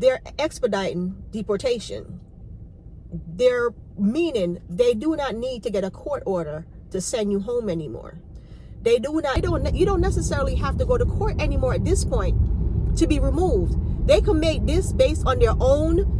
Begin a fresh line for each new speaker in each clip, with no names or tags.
they're expediting deportation. They're meaning they do not need to get a court order to send you home anymore. You don't necessarily have to go to court anymore at this point to be removed. They can make this based on their own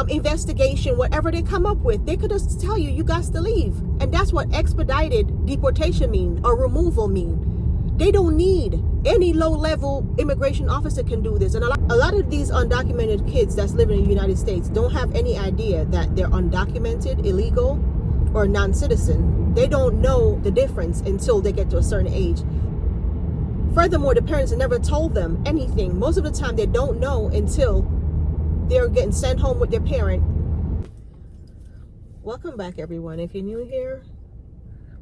investigation, whatever they come up with. They could just tell you got to leave. And that's what expedited deportation mean, or removal mean. They don't need any low-level immigration officer can do this. And a lot of these undocumented kids that's living in the United States don't have any idea that they're undocumented, illegal, or non-citizen. They don't know the difference until they get to a certain age. Furthermore, the parents never told them anything. Most of the time, they don't know until they're getting sent home with their parent. Welcome back, everyone. If you're new here,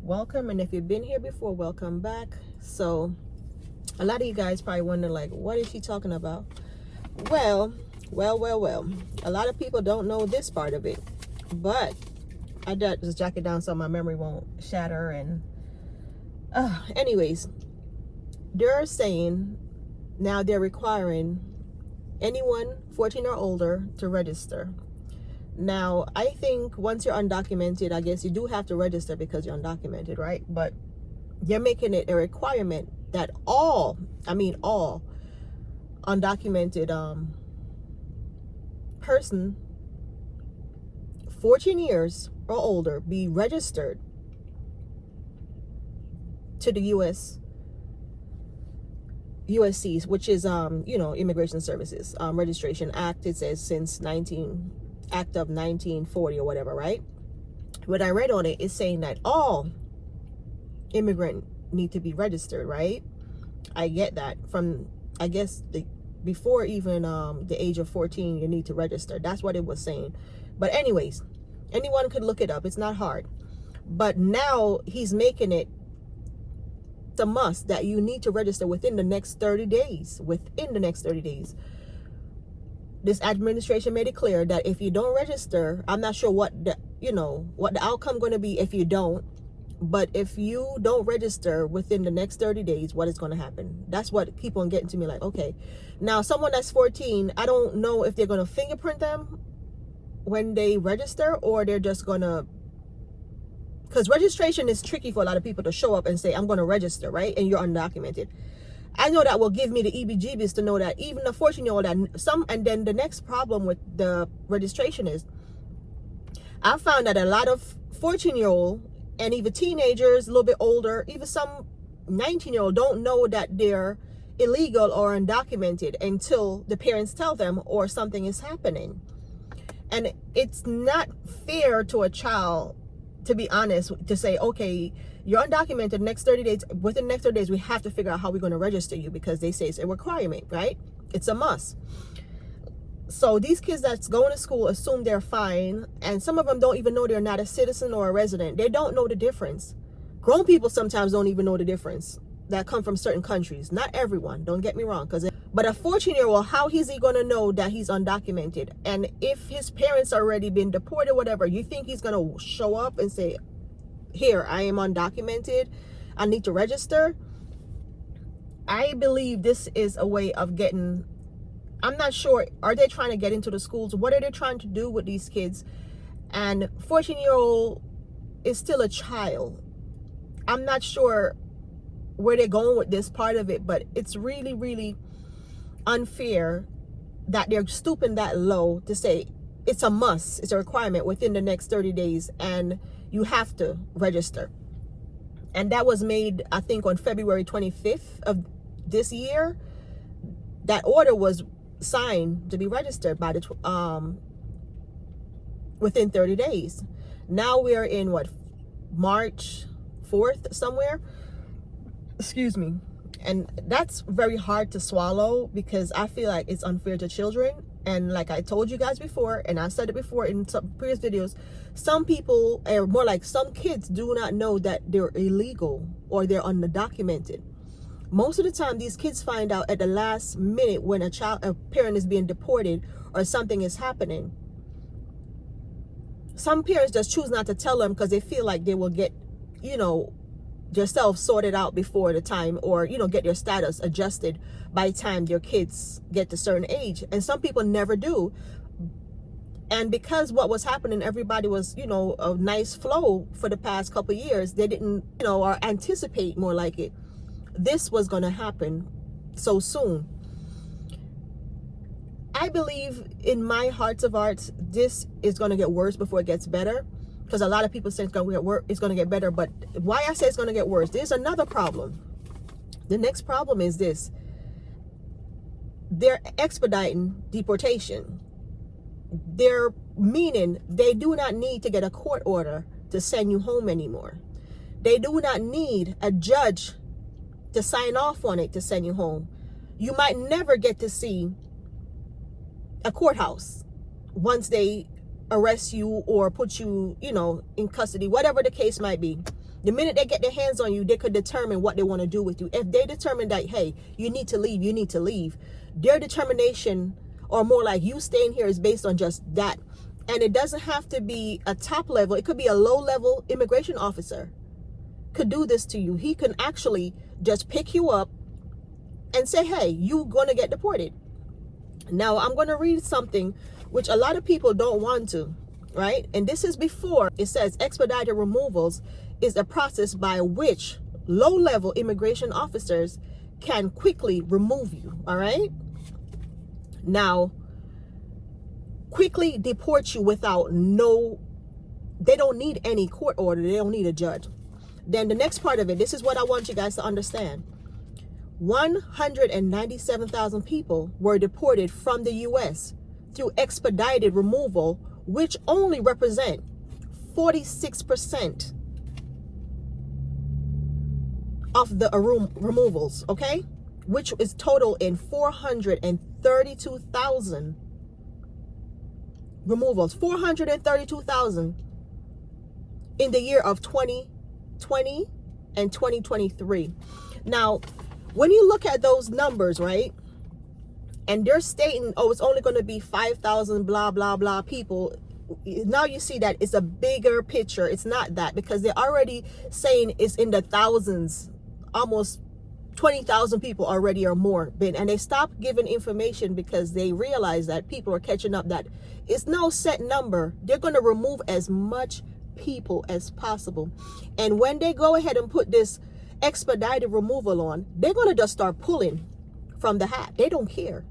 welcome. And if you've been here before, welcome back. So a lot of you guys probably wonder, like, what is she talking about? Well. A lot of people don't know this part of it, but I just jack it down so my memory won't shatter. And anyways, they're saying now they're requiring anyone 14 or older to register. Now, I think once you're undocumented, I guess you do have to register because you're undocumented, right? But you're making it a requirement that all undocumented person 14 years or older be registered to the USC's, which is Immigration Services Registration Act. It says since Act of 1940 or whatever, right? What I read on it is saying that all immigrant need to be registered, right? I get that. From, I guess, before even the age of 14, you need to register. That's what it was saying. But anyways, anyone could look it up. It's not hard. But now he's making it a must that you need to register within the next 30 days. This administration made it clear that if you don't register, I'm not sure what the outcome going to be if you don't, but if you don't register within the next 30 days, what is going to happen? That's what keep on getting to me, like, okay, now someone that's 14, I don't know if they're going to fingerprint them when they register, or they're just going to, because registration is tricky for a lot of people to show up and say, I'm going to register, right? And you're undocumented. I know that will give me the EBGBs to know that even a 14-year-old, and then the next problem with the registration is, I found that a lot of 14-year-old and even teenagers, a little bit older, even some 19-year-old don't know that they're illegal or undocumented until the parents tell them or something is happening. And it's not fair to a child, to be honest, to say, okay, you're undocumented, next 30 days, within the next 30 days, we have to figure out how we're going to register you, because they say it's a requirement, right? It's a must. So these kids that's going to school assume they're fine, and some of them don't even know they're not a citizen or a resident. They don't know the difference. Grown people sometimes don't even know the difference that come from certain countries. Not everyone, don't get me wrong, but a 14-year-old, how is he going to know that he's undocumented? And if his parents already been deported, whatever, you think he's going to show up and say, here, I am undocumented, I need to register? I believe this is a way of getting, I'm not sure, are they trying to get into the schools? What are they trying to do with these kids? And 14-year-old is still a child. I'm not sure where they're going with this part of it, but it's really, really unfair that they're stooping that low to say it's a must, it's a requirement within the next 30 days, and you have to register. And that was made, I think, on February 25th of this year. That order was signed to be registered by the within 30 days. Now we are in what, March 4th somewhere, excuse me. And that's very hard to swallow, because I feel like it's unfair to children. And like I told you guys before, and I said it before in some previous videos, some people, or more like some kids, do not know that they're illegal or they're undocumented. Most of the time, these kids find out at the last minute when a parent is being deported or something is happening. Some parents just choose not to tell them because they feel like they will get, yourself sorted out before the time, or get your status adjusted by the time your kids get to a certain age. And some people never do. And because what was happening, everybody was a nice flow for the past couple of years, they didn't or anticipate, more like it, this was going to happen so soon. I believe in my hearts of hearts, this is going to get worse before it gets better, because a lot of people say it's going to get better. But why I say it's going to get worse, there's another problem. The next problem is this: they're expediting deportation. They're meaning they do not need to get a court order to send you home anymore. They do not need a judge to sign off on it to send you home. You might never get to see a courthouse once they arrest you or put you, in custody, whatever the case might be. The minute they get their hands on you, they could determine what they want to do with you. If they determine that, hey, you need to leave, you need to leave, their determination, or more like you staying here, is based on just that. And it doesn't have to be a top level. It could be a low level immigration officer could do this to you. He can actually just pick you up and say, hey, you're going to get deported. Now, I'm going to read something which a lot of people don't want to, right? And this is before it says expedited removals is a process by which low-level immigration officers can quickly remove you, all right? Now, quickly deport you without they don't need any court order. They don't need a judge. Then the next part of it, this is what I want you guys to understand. 197,000 people were deported from the U.S. through expedited removal, which only represent 46% of the removals, okay? Which is total in 432,000 removals. 432,000 in the year of 2020 and 2023. Now, when you look at those numbers, right, and they're stating, oh, it's only going to be 5,000 blah, blah, blah people. Now you see that it's a bigger picture. It's not that, because they're already saying it's in the thousands, almost 20,000 people already or more been. And they stopped giving information because they realize that people are catching up, that it's no set number. They're going to remove as much people as possible. And when they go ahead and put this expedited removal on, they're going to just start pulling from the hat. They don't care.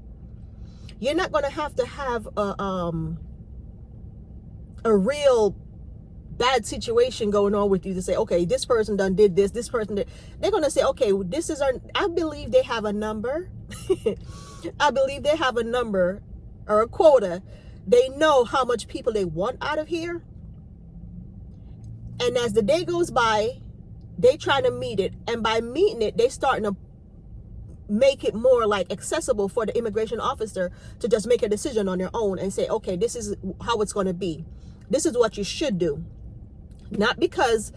You're not going to have a real bad situation going on with you to say, okay, this person done did this person did. They're going to say, okay, this is I believe they have a number. I believe they have a number or a quota. They know how much people they want out of here. And as the day goes by, they try to meet it. And by meeting it, they starting to make it more like accessible for the immigration officer to just make a decision on their own and say, okay, this is how it's going to be. This is what you should do. Not because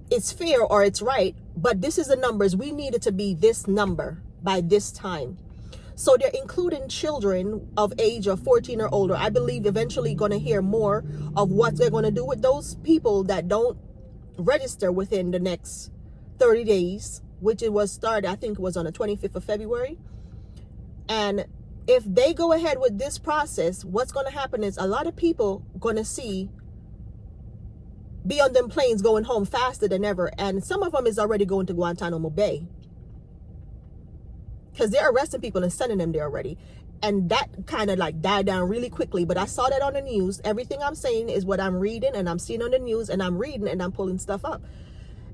it's fair or it's right, but this is the numbers. We need it to be this number by this time. So they're including children of age of 14 or older. I believe eventually going to hear more of what they're going to do with those people that don't register within the next 30 days, which it was started, I think it was on the 25th of February. And if they go ahead with this process, what's going to happen is a lot of people going to be on them planes going home faster than ever. And some of them is already going to Guantanamo Bay, because they're arresting people and sending them there already. And that kind of like died down really quickly. But I saw that on the news. Everything I'm saying is what I'm reading and I'm seeing on the news, and I'm reading and I'm pulling stuff up.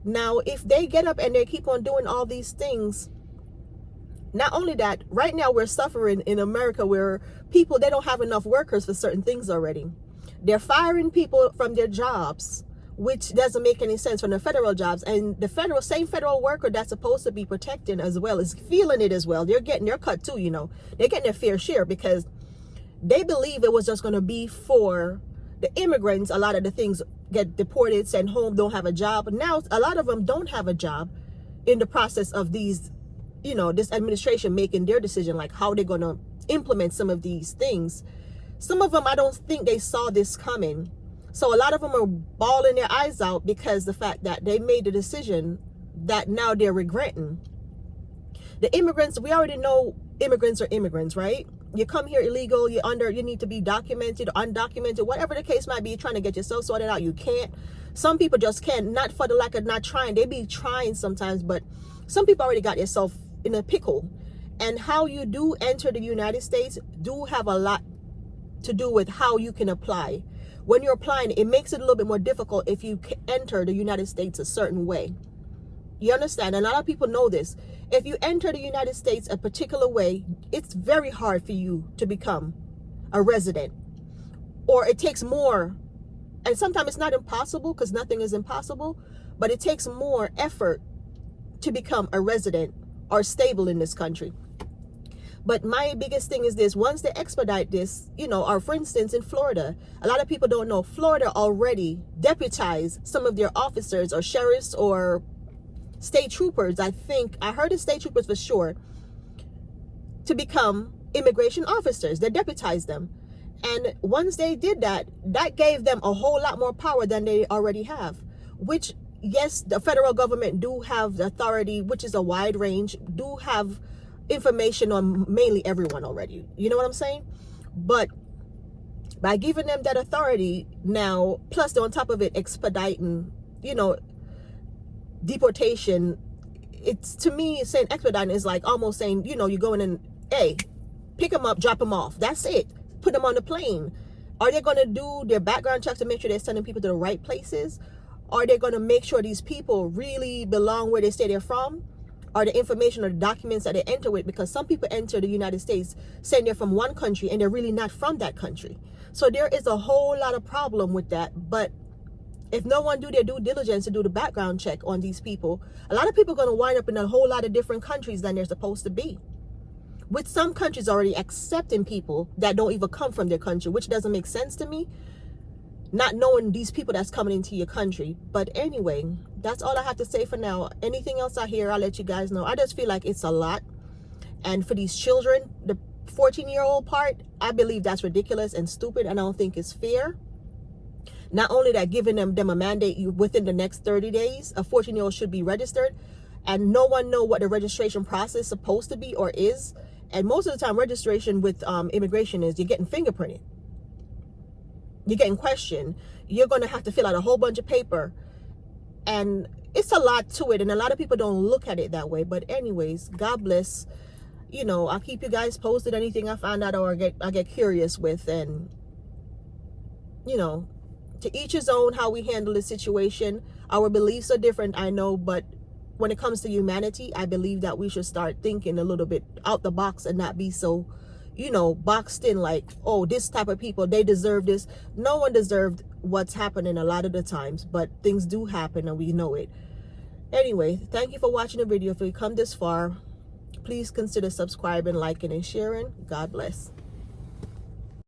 Now, if they get up and they keep on doing all these things, not only that, right now we're suffering in America where people, they don't have enough workers for certain things already. They're firing people from their jobs, which doesn't make any sense, from the federal jobs. And the same federal worker that's supposed to be protecting as well is feeling it as well. They're getting their cut too, They're getting their fair share, because they believe it was just going to be for the immigrants. A lot of the things get deported, sent home, don't have a job. Now, a lot of them don't have a job in the process of these, this administration making their decision, like how they're going to implement some of these things. Some of them, I don't think they saw this coming. So a lot of them are bawling their eyes out because the fact that they made the decision that now they're regretting. The immigrants, we already know immigrants are immigrants, right? You come here illegal, you need to be documented, undocumented, whatever the case might be. You're trying to get yourself sorted out. You can't. Some people just can't, not for the lack of not trying. They be trying sometimes, but some people already got yourself in a pickle. And how you do enter the United States do have a lot to do with how you can apply. When you're applying, it makes it a little bit more difficult if you enter the United States a certain way. You understand? And a lot of people know this. If you enter the United States a particular way, it's very hard for you to become a resident. Or it takes more, and sometimes it's not impossible, because nothing is impossible, but it takes more effort to become a resident or stable in this country. But my biggest thing is this: once they expedite this, or for instance in Florida, a lot of people don't know, Florida already deputized some of their officers or sheriffs or state troopers. I heard the state troopers for sure, to become immigration officers. They deputized them. And once they did that, that gave them a whole lot more power than they already have, which, yes, the federal government do have the authority, which is a wide range, do have information on mainly everyone already. You know what I'm saying? But by giving them that authority now, plus on top of it expediting, deportation, it's, to me, saying expediting is like almost saying, you're going in, hey, pick them up, drop them off. That's it. Put them on the plane. Are they going to do their background checks to make sure they're sending people to the right places? Are they going to make sure these people really belong where they say they're from? Are the information or the documents that they enter with? Because some people enter the United States saying they're from one country and they're really not from that country. So there is a whole lot of problem with that. But if no one do their due diligence to do the background check on these people, a lot of people are going to wind up in a whole lot of different countries than they're supposed to be. With some countries already accepting people that don't even come from their country, which doesn't make sense to me, not knowing these people that's coming into your country. But anyway, that's all I have to say for now. Anything else I hear, I'll let you guys know. I just feel like it's a lot. And for these children, the 14-year-old part, I believe that's ridiculous and stupid, and I don't think it's fair. Not only that, giving them a mandate within the next 30 days, a 14-year-old should be registered, and no one know what the registration process is supposed to be or is. And most of the time, registration with immigration is you're getting fingerprinted. You're getting questioned. You're going to have to fill out a whole bunch of paper. And it's a lot to it. And a lot of people don't look at it that way. But anyways, God bless. I'll keep you guys posted. Anything I find out or I get curious with. And, to each his own how we handle the situation. Our beliefs are different, I know. But when it comes to humanity, I believe that we should start thinking a little bit out the box and not be so, boxed in like, oh, this type of people, they deserve this. No one deserved what's happening a lot of the times, but things do happen and we know it. Anyway, thank you for watching the video. If you come this far, please consider subscribing, liking, and sharing. God bless.